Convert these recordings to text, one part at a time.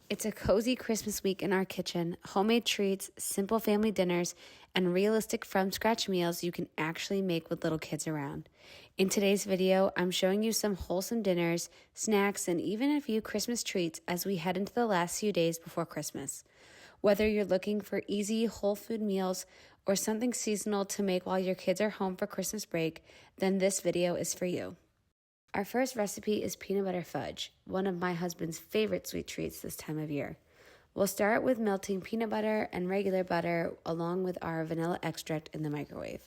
It's a cozy Christmas week in our kitchen, homemade treats, simple family dinners, and realistic from-scratch meals you can actually make with little kids around. In today's video, I'm showing you some wholesome dinners, snacks, and even a few Christmas treats as we head into the last few days before Christmas. Whether you're looking for easy, whole food meals or something seasonal to make while your kids are home for Christmas break, then this video is for you. Our first recipe is peanut butter fudge, one of my husband's favorite sweet treats this time of year. We'll start with melting peanut butter and regular butter along with our vanilla extract in the microwave.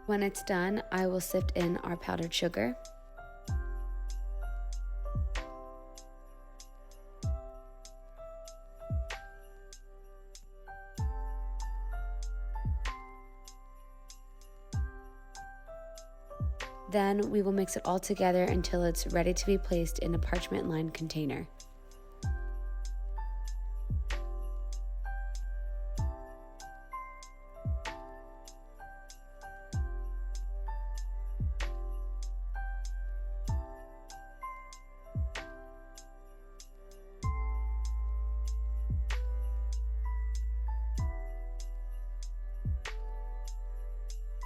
When it's done, I will sift in our powdered sugar. Then we will mix it all together until it's ready to be placed in a parchment-lined container.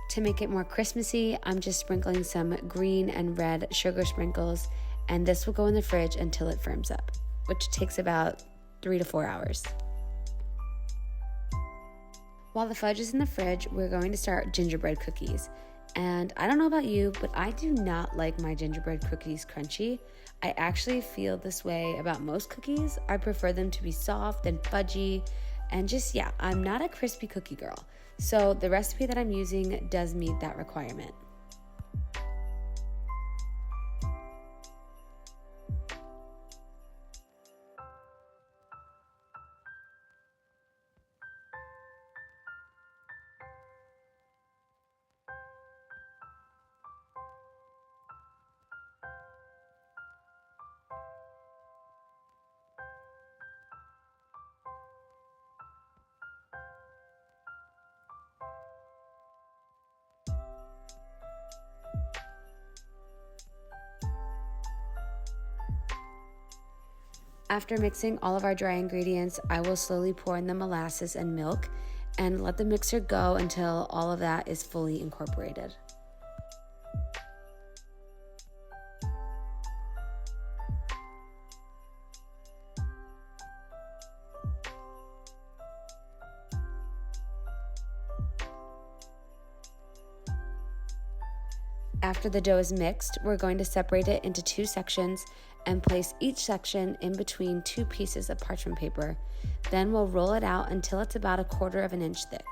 To make it more Christmassy, I'm just sprinkling some green and red sugar sprinkles, and this will go in the fridge until it firms up, which takes about 3 to 4 hours. While the fudge is in the fridge, we're going to start gingerbread cookies. And I don't know about you, but I do not like my gingerbread cookies crunchy. I actually feel this way about most cookies. I prefer them to be soft and fudgy, and just, I'm not a crispy cookie girl. So the recipe that I'm using does meet that requirement. After mixing all of our dry ingredients, I will slowly pour in the molasses and milk and let the mixer go until all of that is fully incorporated. After the dough is mixed, we're going to separate it into 2 sections and place each section in between 2 pieces of parchment paper. Then we'll roll it out until it's about 1/4 of an inch thick.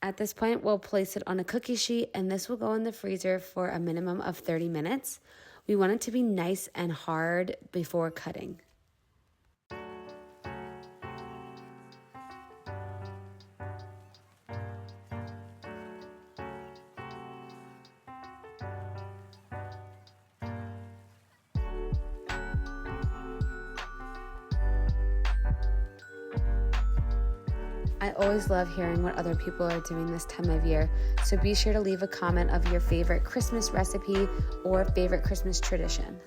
At this point, we'll place it on a cookie sheet, and this will go in the freezer for a minimum of 30 minutes. We want it to be nice and hard before cutting. I always love hearing what other people are doing this time of year, so be sure to leave a comment of your favorite Christmas recipe or favorite Christmas tradition.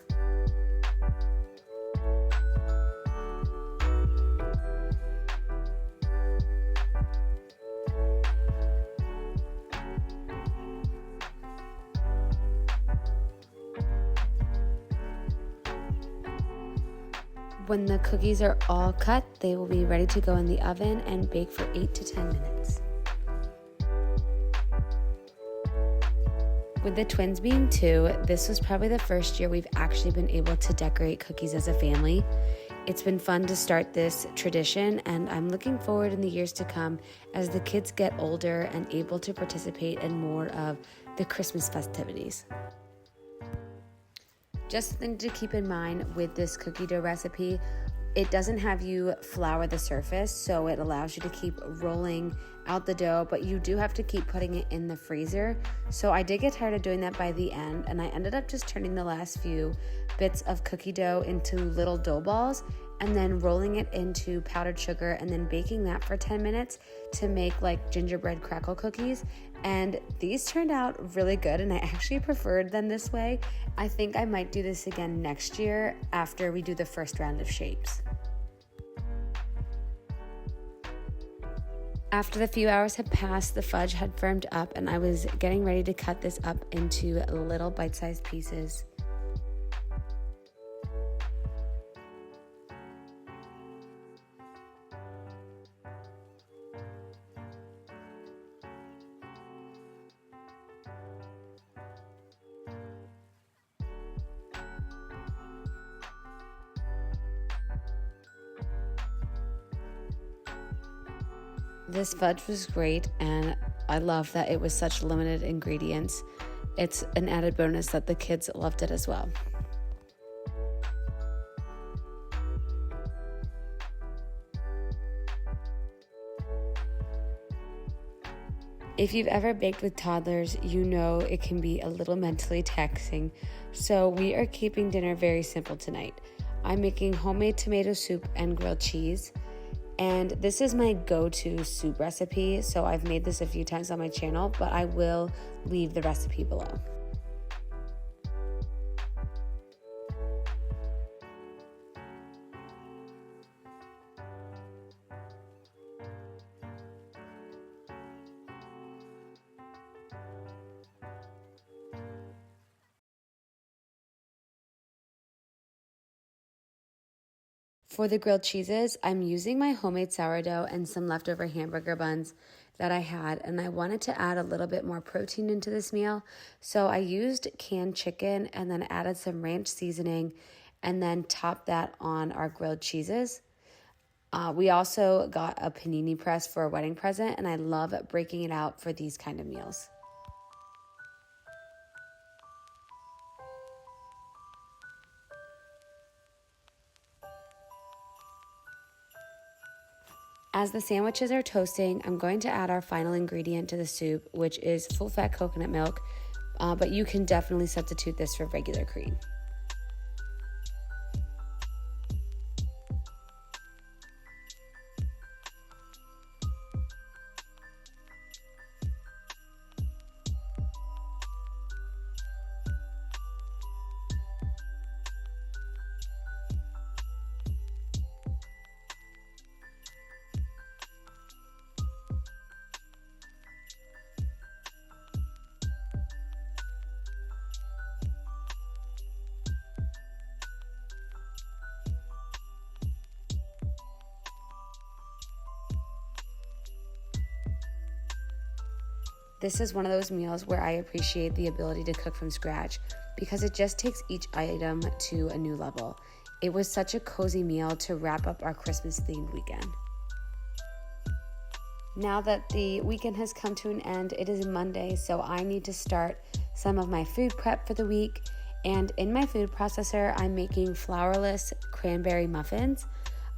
When the cookies are all cut, they will be ready to go in the oven and bake for 8 to 10 minutes. With the twins being 2, this was probably the first year we've actually been able to decorate cookies as a family. It's been fun to start this tradition, and I'm looking forward in the years to come as the kids get older and able to participate in more of the Christmas festivities. Just something to keep in mind with this cookie dough recipe, it doesn't have you flour the surface, so it allows you to keep rolling out the dough, but you do have to keep putting it in the freezer. So I did get tired of doing that by the end, and I ended up just turning the last few bits of cookie dough into little dough balls and then rolling it into powdered sugar and then baking that for 10 minutes to make like gingerbread crackle cookies. And these turned out really good, and I actually preferred them this way. I think I might do this again next year after we do the first round of shapes. After the few hours had passed, the fudge had firmed up, and I was getting ready to cut this up into little bite-sized pieces. This fudge was great, and I love that it was such limited ingredients. It's an added bonus that the kids loved it as well. If you've ever baked with toddlers, you know it can be a little mentally taxing, so we are keeping dinner very simple tonight. I'm making homemade tomato soup and grilled cheese. And this is my go-to soup recipe, so I've made this a few times on my channel, but I will leave the recipe below. For the grilled cheeses, I'm using my homemade sourdough and some leftover hamburger buns that I had, and I wanted to add a little bit more protein into this meal. So I used canned chicken and then added some ranch seasoning and then topped that on our grilled cheeses. We also got a panini press for a wedding present, and I love breaking it out for these kind of meals. As the sandwiches are toasting, I'm going to add our final ingredient to the soup, which is full-fat coconut milk, but you can definitely substitute this for regular cream. This is one of those meals where I appreciate the ability to cook from scratch because it just takes each item to a new level. It was such a cozy meal to wrap up our Christmas-themed weekend. Now that the weekend has come to an end, it is Monday, so I need to start some of my food prep for the week. And in my food processor, I'm making flourless cranberry muffins.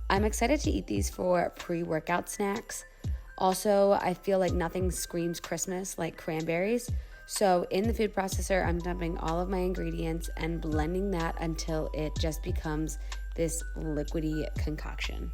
I'm excited to eat these for pre-workout snacks. Also, I feel like nothing screams Christmas like cranberries. So in the food processor, I'm dumping all of my ingredients and blending that until it just becomes this liquidy concoction.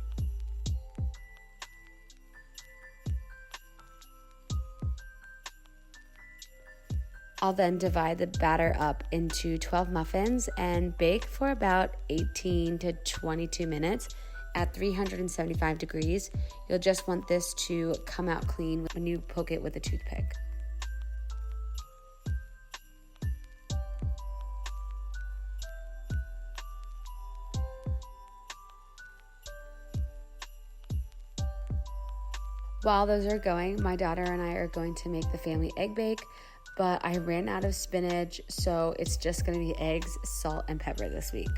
I'll then divide the batter up into 12 muffins and bake for about 18 to 22 minutes at 375 degrees. You'll just want this to come out clean when you poke it with a toothpick. While those are going, my daughter and I are going to make the family egg bake, but I ran out of spinach, so it's just gonna be eggs, salt, and pepper this week.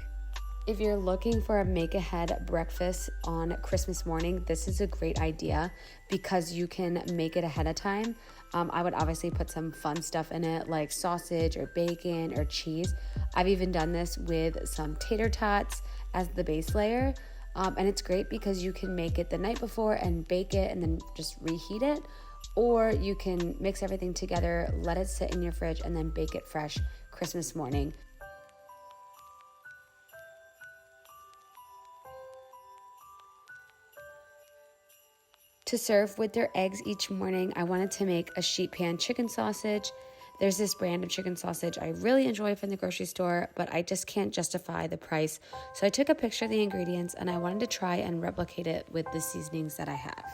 If you're looking for a make-ahead breakfast on Christmas morning, this is a great idea because you can make it ahead of time. I would obviously put some fun stuff in it like sausage or bacon or cheese. I've even done this with some tater tots as the base layer. And it's great because you can make it the night before and bake it and then just reheat it. Or you can mix everything together, let it sit in your fridge, and then bake it fresh Christmas morning. To serve with their eggs each morning, I wanted to make a sheet pan chicken sausage. There's this brand of chicken sausage I really enjoy from the grocery store, but I just can't justify the price. So I took a picture of the ingredients and I wanted to try and replicate it with the seasonings that I have.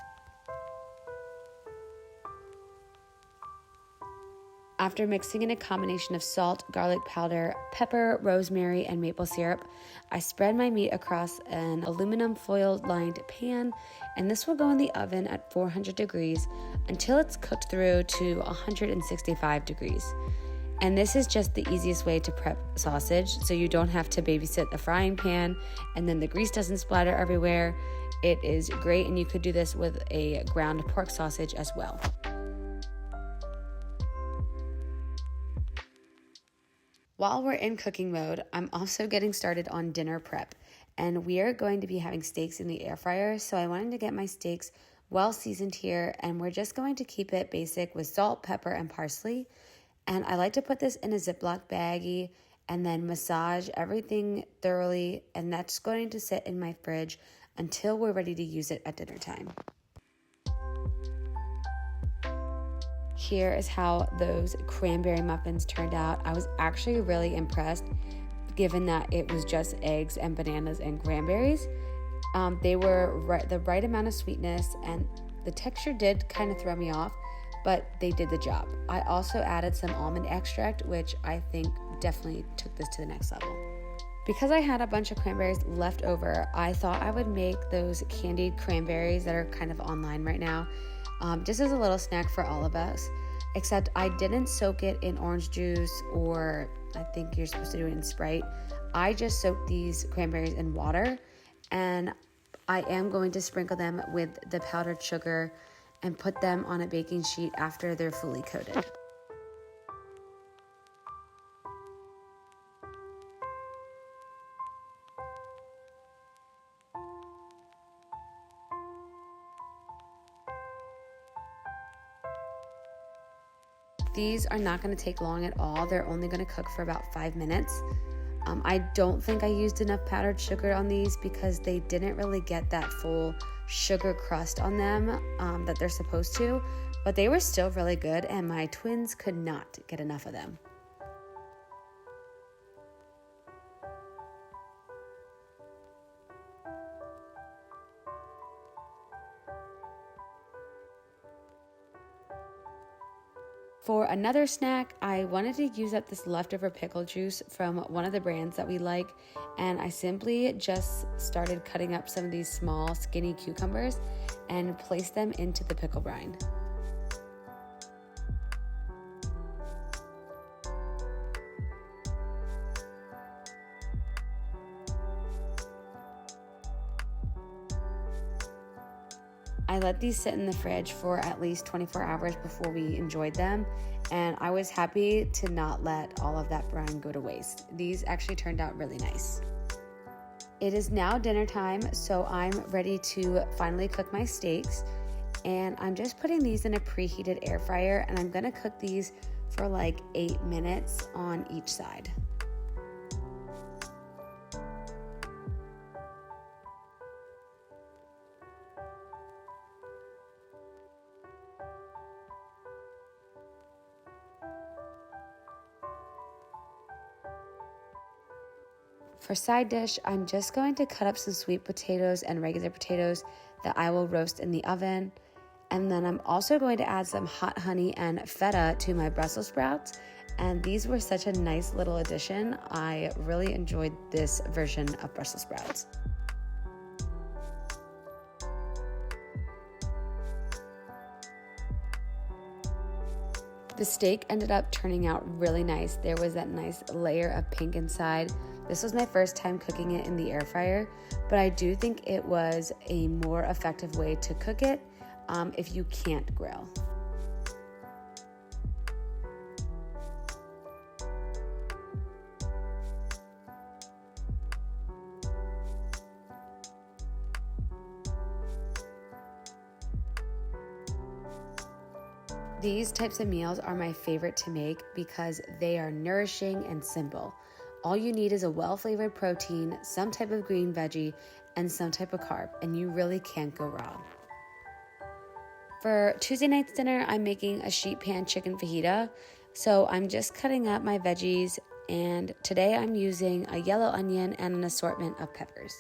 After mixing in a combination of salt, garlic powder, pepper, rosemary, and maple syrup, I spread my meat across an aluminum foil-lined pan, and this will go in the oven at 400 degrees until it's cooked through to 165 degrees. And this is just the easiest way to prep sausage, so you don't have to babysit the frying pan, and then the grease doesn't splatter everywhere. It is great, and you could do this with a ground pork sausage as well. While we're in cooking mode, I'm also getting started on dinner prep, and we are going to be having steaks in the air fryer, so I wanted to get my steaks well seasoned here, and we're just going to keep it basic with salt, pepper, and parsley. And I like to put this in a Ziploc baggie and then massage everything thoroughly, and that's going to sit in my fridge until we're ready to use it at dinner time. Here is how those cranberry muffins turned out. I was actually really impressed given that it was just eggs and bananas and cranberries. They were the right amount of sweetness, and the texture did kind of throw me off, but they did the job. I also added some almond extract, which I think definitely took this to the next level. Because I had a bunch of cranberries left over, I thought I would make those candied cranberries that are kind of online right now, just as a little snack for all of us. Except I didn't soak it in orange juice, or I think you're supposed to do it in Sprite. I just soaked these cranberries in water, and I am going to sprinkle them with the powdered sugar and put them on a baking sheet after they're fully coated. These are not going to take long at all. They're only going to cook for about 5 minutes. I don't think I used enough powdered sugar on these because they didn't really get that full sugar crust on them that they're supposed to, but they were still really good, and my twins could not get enough of them. For another snack, I wanted to use up this leftover pickle juice from one of the brands that we like, and I simply just started cutting up some of these small, skinny cucumbers and placed them into the pickle brine. I let these sit in the fridge for at least 24 hours before we enjoyed them, and I was happy to not let all of that brine go to waste. These actually turned out really nice. It is now dinner time, so I'm ready to finally cook my steaks, and I'm just putting these in a preheated air fryer, and I'm gonna cook these for like 8 minutes on each side. For side dish, I'm just going to cut up some sweet potatoes and regular potatoes that I will roast in the oven. And then I'm also going to add some hot honey and feta to my Brussels sprouts. And these were such a nice little addition. I really enjoyed this version of Brussels sprouts. The steak ended up turning out really nice. There was that nice layer of pink inside. This was my first time cooking it in the air fryer, but I do think it was a more effective way to cook it if you can't grill. These types of meals are my favorite to make because they are nourishing and simple. All you need is a well-flavored protein, some type of green veggie, and some type of carb, and you really can't go wrong. For Tuesday night's dinner, I'm making a sheet pan chicken fajita. So I'm just cutting up my veggies, and today I'm using a yellow onion and an assortment of peppers.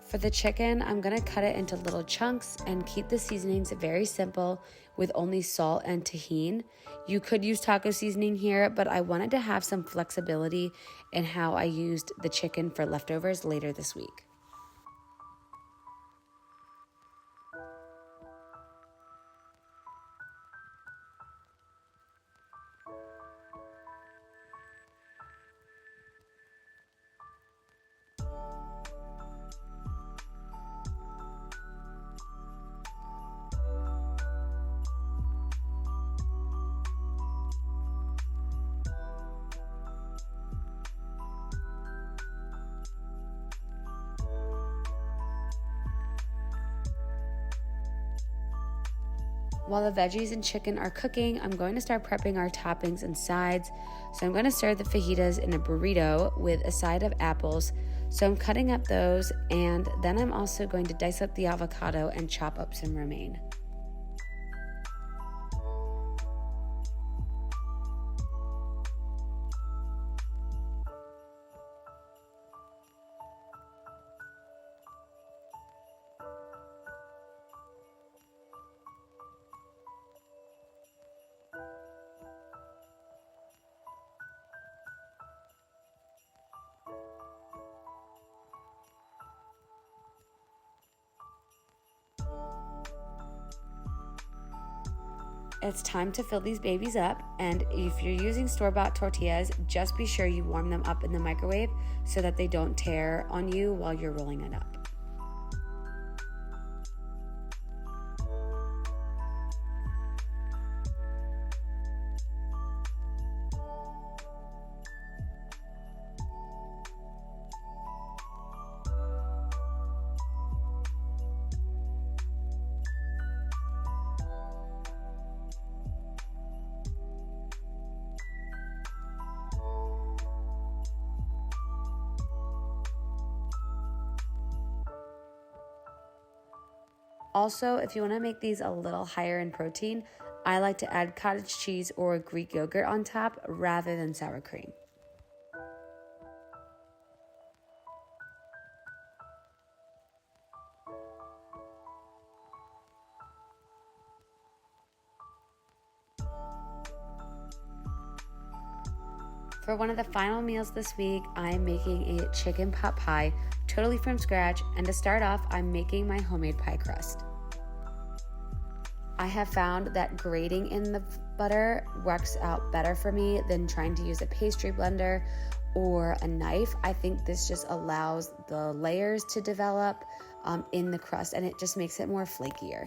For the chicken, I'm gonna cut it into little chunks and keep the seasonings very simple with only salt and tahini. You could use taco seasoning here, but I wanted to have some flexibility in how I used the chicken for leftovers later this week. While the veggies and chicken are cooking, I'm going to start prepping our toppings and sides. So I'm going to serve the fajitas in a burrito with a side of apples. So I'm cutting up those, and then I'm also going to dice up the avocado and chop up some romaine. It's time to fill these babies up, and if you're using store-bought tortillas, just be sure you warm them up in the microwave so that they don't tear on you while you're rolling it up. Also, if you want to make these a little higher in protein, I like to add cottage cheese or Greek yogurt on top rather than sour cream. For one of the final meals this week, I'm making a chicken pot pie, totally from scratch, and to start off, I'm making my homemade pie crust. I have found that grating in the butter works out better for me than trying to use a pastry blender or a knife. I think this just allows the layers to develop in the crust, and it just makes it more flakier.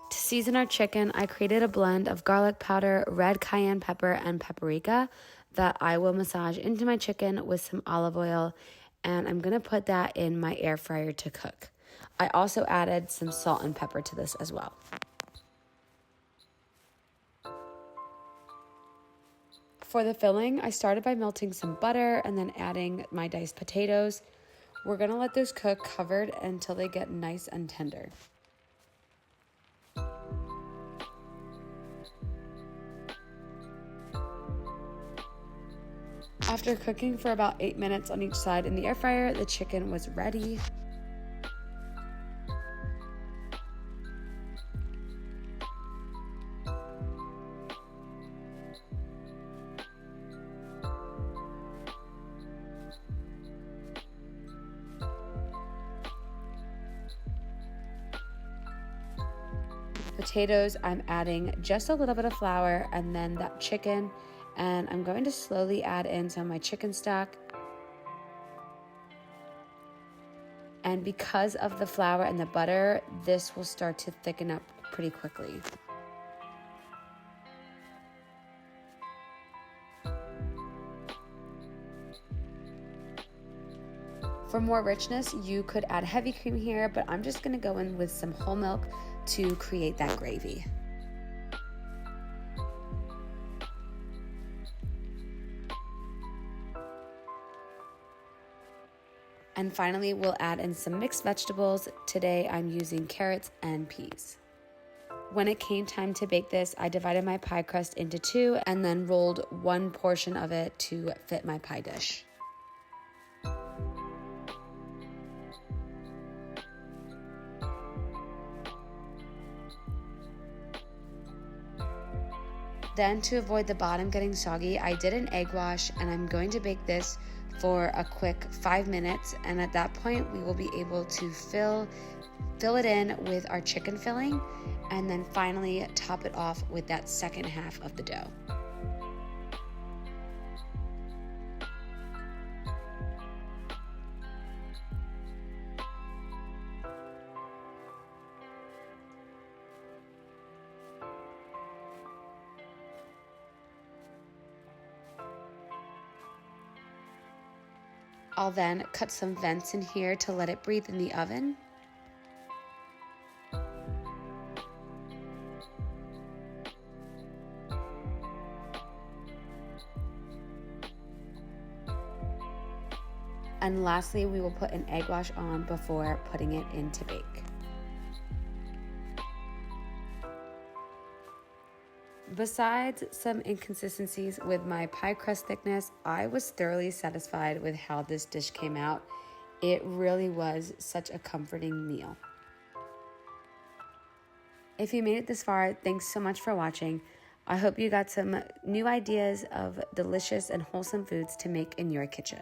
To season our chicken, I created a blend of garlic powder, red cayenne pepper, and paprika that I will massage into my chicken with some olive oil, and I'm gonna put that in my air fryer to cook. I also added some salt and pepper to this as well. For the filling, I started by melting some butter and then adding my diced potatoes. We're gonna let those cook covered until they get nice and tender. After cooking for about 8 minutes on each side in the air fryer, the chicken was ready. potatoes, I'm adding just a little bit of flour and then that chicken, and I'm going to slowly add in some of my chicken stock. And because of the flour and the butter, this will start to thicken up pretty quickly. For more richness, you could add heavy cream here, but I'm just gonna go in with some whole milk to create that gravy. And finally, we'll add in some mixed vegetables. Today, I'm using carrots and peas. When it came time to bake this, I divided my pie crust into two and then rolled one portion of it to fit my pie dish. Then, to avoid the bottom getting soggy, I did an egg wash, and I'm going to bake this for a quick 5 minutes, and at that point we will be able to fill it in with our chicken filling, and then finally top it off with that second half of the dough. I'll then cut some vents in here to let it breathe in the oven. And lastly, we will put an egg wash on before putting it in to bake. Besides some inconsistencies with my pie crust thickness, I was thoroughly satisfied with how this dish came out. It really was such a comforting meal. If you made it this far, thanks so much for watching. I hope you got some new ideas of delicious and wholesome foods to make in your kitchen.